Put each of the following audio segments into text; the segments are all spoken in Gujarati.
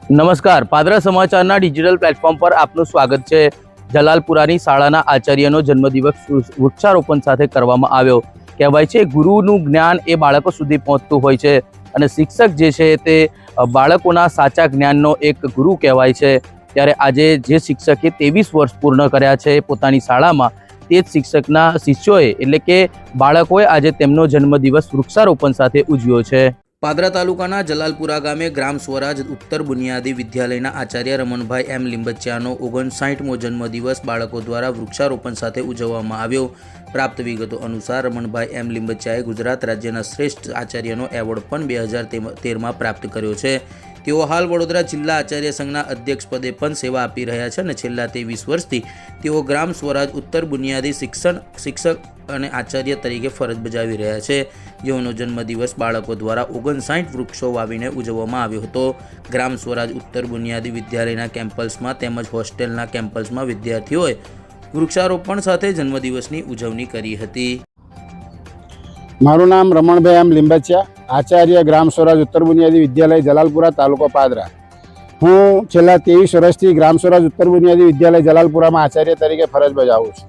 નમસ્કાર, પાદરા સમાચારના ડિજિટલ પ્લેટફોર્મ પર આપનું સ્વાગત છે। જલાલપુરાની શાળાના આચાર્યનો જન્મદિવસ વૃક્ષારોપણ સાથે કરવામાં આવ્યો। કહેવાય છે ગુરુનું જ્ઞાન એ બાળકો સુધી પહોંચતું હોય છે અને શિક્ષક જે છે તે બાળકોના સાચા જ્ઞાનનો એક ગુરુ કહેવાય છે। ત્યારે આજે જે શિક્ષકે 23 વર્ષ પૂર્ણ કર્યા છે પોતાની શાળામાં, તે જ શિક્ષકના શિષ્યોએ એટલે કે બાળકોએ આજે તેમનો જન્મદિવસ વૃક્ષારોપણ સાથે ઉજવ્યો છે। પાદરા તાલુકાના જલાલપુરા ગામે ગ્રામ સ્વરાજ ઉત્તર બુનિયાદી વિદ્યાલયના આચાર્ય રમણભાઈ એમ લીંબચિયાનો 59મો જન્મદિવસ બાળકો દ્વારા વૃક્ષારોપણ સાથે ઉજવવામાં આવ્યો। પ્રાપ્ત વિગતો અનુસાર રમણભાઈ એમ લીંબચિયાએ ગુજરાત રાજ્યના શ્રેષ્ઠ આચાર્યનો એવોર્ડ પણ 2013માં પ્રાપ્ત કર્યો છે। તેઓ હાલ વડોદરા જિલ્લા આચાર્ય સંઘના અધ્યક્ષ પદે પણ સેવા આપી રહ્યા છે અને છેલ્લા 23 વર્ષથી તેઓ ગ્રામ સ્વરાજ ઉત્તર બુનિયાદી શિક્ષક અને આચાર્ય તરીકે ફરજ બજાવી રહ્યા છે, જેઓનો જન્મદિવસ બાળકો દ્વારા 59 વૃક્ષો વાવીને ઉજવવામાં આવ્યો હતો। ગ્રામ સ્વરાજ ઉત્તર બુનિયાદી વિદ્યાલયના કેમ્પસમાં તેમજ હોસ્ટેલના કેમ્પસમાં વિદ્યાર્થીઓએ વૃક્ષારોપણ સાથે જન્મદિવસની ઉજવણી કરી હતી। મારું નામ રમણભાઈ એમ લીંબચિયા, આચાર્ય ગ્રામ સ્વરાજ ઉત્તર બુનિયાદી વિદ્યાલય જલાલપુરા, તાલુકો પાદરા। હું છેલ્લા 23 વર્ષથી ગ્રામ સ્વરાજ ઉત્તર બુનિયાદી વિદ્યાલય જલાલપુરામાં આચાર્ય તરીકે ફરજ બજાવું છું।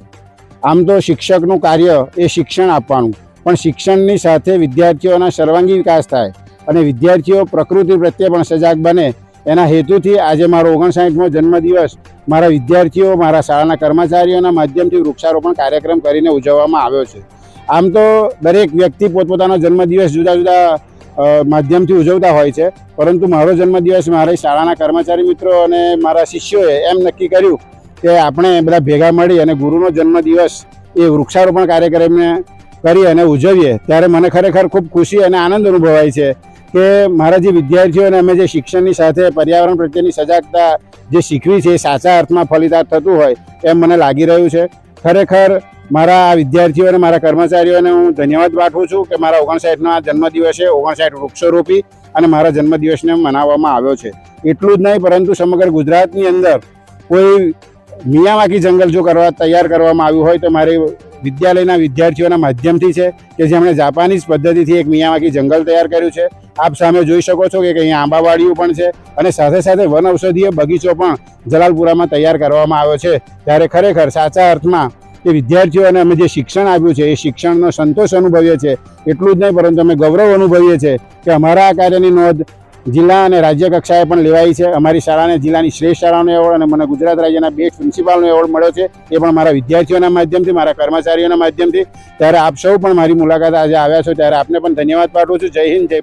આમ તો શિક્ષકનું કાર્ય એ શિક્ષણ આપવાનું, પણ શિક્ષણની સાથે વિદ્યાર્થીઓના સર્વાંગી વિકાસ થાય અને વિદ્યાર્થીઓ પ્રકૃતિ પ્રત્યે પણ સજાગ બને, એના હેતુથી આજે મારો 59મો જન્મદિવસ મારા વિદ્યાર્થીઓ, મારા શાળાના કર્મચારીઓના માધ્યમથી વૃક્ષારોપણ કાર્યક્રમ કરીને ઉજવવામાં આવ્યો છે। આમ તો દરેક વ્યક્તિ પોતપોતાનો જન્મદિવસ જુદા જુદા માધ્યમથી ઉજવતા હોય છે, પરંતુ મારો જન્મદિવસ મારી શાળાના કર્મચારી મિત્રો અને મારા શિષ્યોએ એમ નક્કી કર્યું કે આપણે બધા ભેગા મળી અને ગુરુનો જન્મદિવસ એ વૃક્ષારોપણ કાર્યક્રમને કરી અને ઉજવીએ। ત્યારે મને ખરેખર ખૂબ ખુશી અને આનંદ અનુભવાય છે કે મારા જે વિદ્યાર્થીઓને અમે જે શિક્ષણની સાથે પર્યાવરણ પ્રત્યેની સજાગતા જે શીખવી છે એ સાચા અર્થમાં ફલિતાર્થ થતું હોય એમ મને લાગી રહ્યું છે। ખરેખર મારા વિદ્યાર્થીઓ અને મારા કર્મચારીઓને હું ધન્યવાદ પાઠવું છું કે મારા 59ના જન્મદિવસે 59 વૃક્ષો રોપી અને મારા જન્મદિવસને મનાવવામાં આવ્યો છે। એટલું જ નહીં, પરંતુ સમગ્ર ગુજરાતની અંદર કોઈ મિયાવાકી જંગલ જો તૈયાર કરવામાં આવ્યું હોય તો મારી વિદ્યાલયના વિદ્યાર્થીઓના માધ્યમથી છે કે જેમણે જાપાનીઝ પદ્ધતિથી એક મિયાવાકી જંગલ તૈયાર કર્યું છે। આપ સામે જોઈ શકો છો કે અહીંયા આંબાવાડીઓ પણ છે અને સાથે સાથે વન ઔષધીય બગીચો પણ જલાલપુરામાં તૈયાર કરવામાં આવ્યો છે। ત્યારે ખરેખર સાચા અર્થમાં કે વિદ્યાર્થીઓને અમે જે શિક્ષણ આપ્યું છે એ શિક્ષણનો સંતોષ અનુભવીએ છીએ। એટલું જ નહીં, પરંતુ અમે ગૌરવ અનુભવીએ છીએ કે અમારા આ કાર્યની નોંધ જિલ્લા અને રાજ્ય કક્ષાએ પણ લેવાઈ છે। અમારી શાળાને જિલ્લાની શ્રેષ્ઠ શાળાનો એવોર્ડ અને મને ગુજરાત રાજ્યના બેસ્ટ પ્રિન્સિપાલનો એવોર્ડ મળ્યો છે, એ પણ મારા વિદ્યાર્થીઓના માધ્યમથી, મારા કર્મચારીઓના માધ્યમથી। ત્યારે આપ સૌ પણ મારી મુલાકાત આજે આવ્યા છો, ત્યારે આપને પણ ધન્યવાદ પાઠવું છું। જય હિન્દ, જય